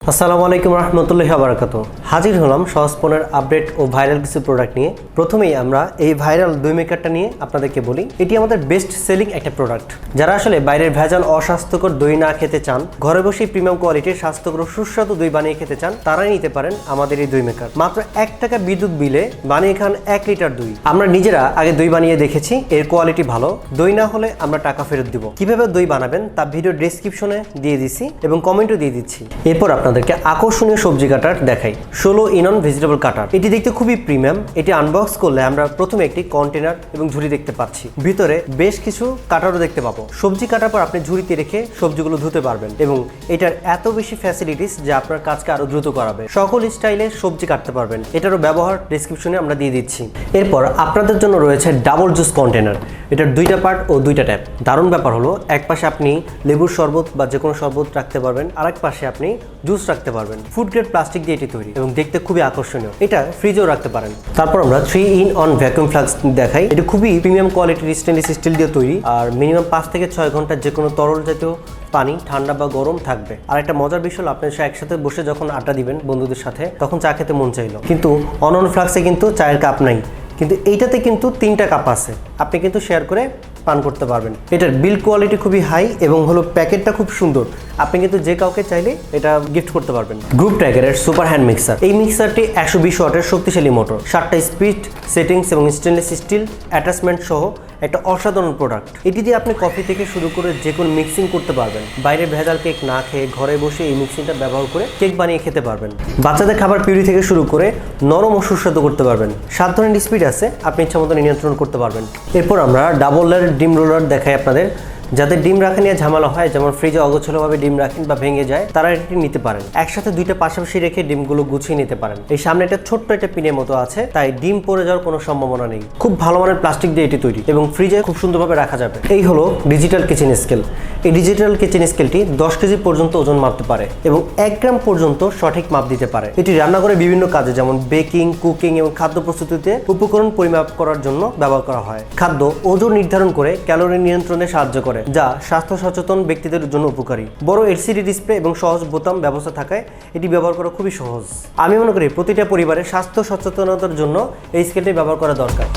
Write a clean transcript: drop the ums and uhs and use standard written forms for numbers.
আসসালামু আলাইকুম রহমতুল্লাহি ওয়া বারাকাতুহু। হাজির হলাম সহজপনের আপডেট ও ভাইরাল কিছু প্রোডাক্ট নিয়ে। প্রথমেই আমরা এই ভাইরাল দই মেকারটা নিয়ে আপনাদেরকে বলি। এটি আমাদের বেস্ট সেলিং একটা প্রোডাক্ট। যারা আসলে বাইরের ভেজাল অস্বাস্থ্যকর দই না খেতে চান, ঘরে বসেই প্রিমিয়াম কোয়ালিটির স্বাস্থ্যকর সুস্বাদু দই বানিয়ে খেতে চান, তারাই নিতে পারেন আমাদের এই দই মেকার। মাত্র 1 টাকা বিদ্যুৎ বিলে বানিয়ে খান 1 লিটার দই। আমরা নিজেরা আগে দই বানিয়ে দেখেছি, এর কোয়ালিটি ভালো। দই না হলে আমরা টাকা ফেরত দিব। কিভাবে দই বানাবেন তা ভিডিও ডেসক্রিপশনে দিয়ে দিচ্ছি এবং কমেন্টও দিয়ে দিচ্ছি। এরপর আপনাদেরকে আকর্ষণীয় সবজি কাটার দেখাই। 16 ইন-অন ভেজিটেবল কাটার। এটি দেখতে খুবই প্রিমিয়াম। এটি আনবক্স করলে আমরা প্রথমে একটি কন্টেনার এবং ঝুড়ি দেখতে পাচ্ছি, ভিতরে বেশ কিছু কাটারও দেখতে পাবো। সবজি কাটার পর আপনি ঝুড়িতে রেখে সবজিগুলো ধুতে পারবেন এবং এটার এত বেশি ফ্যাসিলিটিস যে আপনার কাজকে আরো দ্রুত করাবে। সকল স্টাইলে সবজি কাটতে পারবেন। এটারও ব্যবহার ডেসক্রিপশনে আমরা দিয়ে দিচ্ছি। এরপর আপনাদের জন্য রয়েছে ডাবল জুস কন্টেনার। এটার 2টা পার্ট ও 2টা ট্যাপ। দারুণ ব্যাপার হলো, এক পাশে আপনি লেবুর শরবত বা যে কোনো শরবত রাখতে পারবেন, আরেক পাশে আপনি জুস রাখতে পারবেন। ফুড গ্রেড প্লাস্টিক দিয়ে এটি তৈরি এবং দেখতে খুবই আকর্ষণীয়। এটা ফ্রিজেও রাখতে পারেন। তারপর আমরা 3 ইন-অন ভ্যাকুয়াম ফ্লাস্ক দেখাই। এটা খুবই প্রিমিয়াম কোয়ালিটির স্টেনলেস স্টিল দিয়ে তৈরি আর মিনিমাম 5 থেকে 6 ঘন্টা যে কোনো তরল জাতীয় পানি ঠান্ডা বা গরম থাকবে। আর একটা মজার বিষয় হলো, আপনি একসাথে বসে যখন আড্ডা দিবেন বন্ধুদের সাথে, তখন চা খেতে মন চাইলো, কিন্তু অন ফ্লাস্কে কিন্তু চায়ের কাপ নাই, কিন্তু এইটাতে কিন্তু 3টা কাপ আছে। আপনি কিন্তু শেয়ার করে পান করতে পারবেন। এটার বিল্ড কোয়ালিটি খুবই হাই এবং হলো প্যাকেটটা খুব সুন্দর। আপনি কিন্তু যে কাউকে চাইলে এটা গিফট করতে পারবেন। গ্রুপ ট্র্যাগারের সুপার হ্যান্ড মিক্সার। এই মিক্সারটি 120 ওয়াটের শক্তিশালী মোটর, 7টা স্পিড সেটিংস এবং স্টেনলেস স্টিল অ্যাটাচমেন্ট সহ একটা অসাধারণ প্রোডাক্ট। এটি দিয়ে আপনি কফি থেকে শুরু করে যে কোনো মিক্সিং করতে পারবেন। বাইরে ভেজাল কেক না খেয়ে ঘরে বসে এই মিক্সিংটা ব্যবহার করে কেক বানিয়ে খেতে পারবেন। বাচ্চাদের খাবার পিউরি থেকে শুরু করে নরম ও সুস্বাদু করতে পারবেন। 7 ধরনের স্পিড আছে, আপনি ইচ্ছা মতো নিয়ন্ত্রণ করতে পারবেন। এরপর আমরা ডাবল লেয়ার ডিম রোলার দেখাই আপনাদের। যাদের ডিম রাখা নিয়ে ঝামেলা হয়, যেমন ফ্রিজে অগোছালোভাবে ডিম রাখেন বা ভেঙে যায়, তারা এটি নিতে পারেন। একসাথে 2টা পাশাপাশি রেখে ডিমগুলো গুছিয়ে নিতে পারেন। এই সামনে একটা ছোট্ট একটা পিনের মতো আছে, তাই ডিম পড়ে যাওয়ার কোনো সম্ভাবনা নেই। খুব ভালো মানের প্লাস্টিক দিয়ে এটি তৈরি এবং ফ্রিজে খুব সুন্দরভাবে রাখা যাবে। এই হলো ডিজিটাল কিচেন স্কেল। এই ডিজিটাল কিচেন স্কেলটি 10 কেজি পর্যন্ত ওজন মাপতে পারে এবং 1 গ্রাম পর্যন্ত সঠিক মাপ দিতে পারে। এটি রান্নাঘরে বিভিন্ন কাজে যেমন বেকিং, কুকিং এবং খাদ্য প্রস্তুতিতে উপকরণ পরিমাপ করার জন্য ব্যবহার করা হয়। খাদ্য ওজন নির্ধারণ করে ক্যালোরি নিয়ন্ত্রণে সাহায্য করে, যা স্বাস্থ্য সচেতন ব্যক্তিদের জন্য উপকারী। বড় এলসিডি ডিসপ্লে এবং সহজ বোতাম ব্যবস্থা থাকায় এটি ব্যবহার করা খুবই সহজ। আমি মনে করি প্রতিটা পরিবারের স্বাস্থ্য সচেতনতার জন্য এই স্কেলটি ব্যবহার করা দরকার।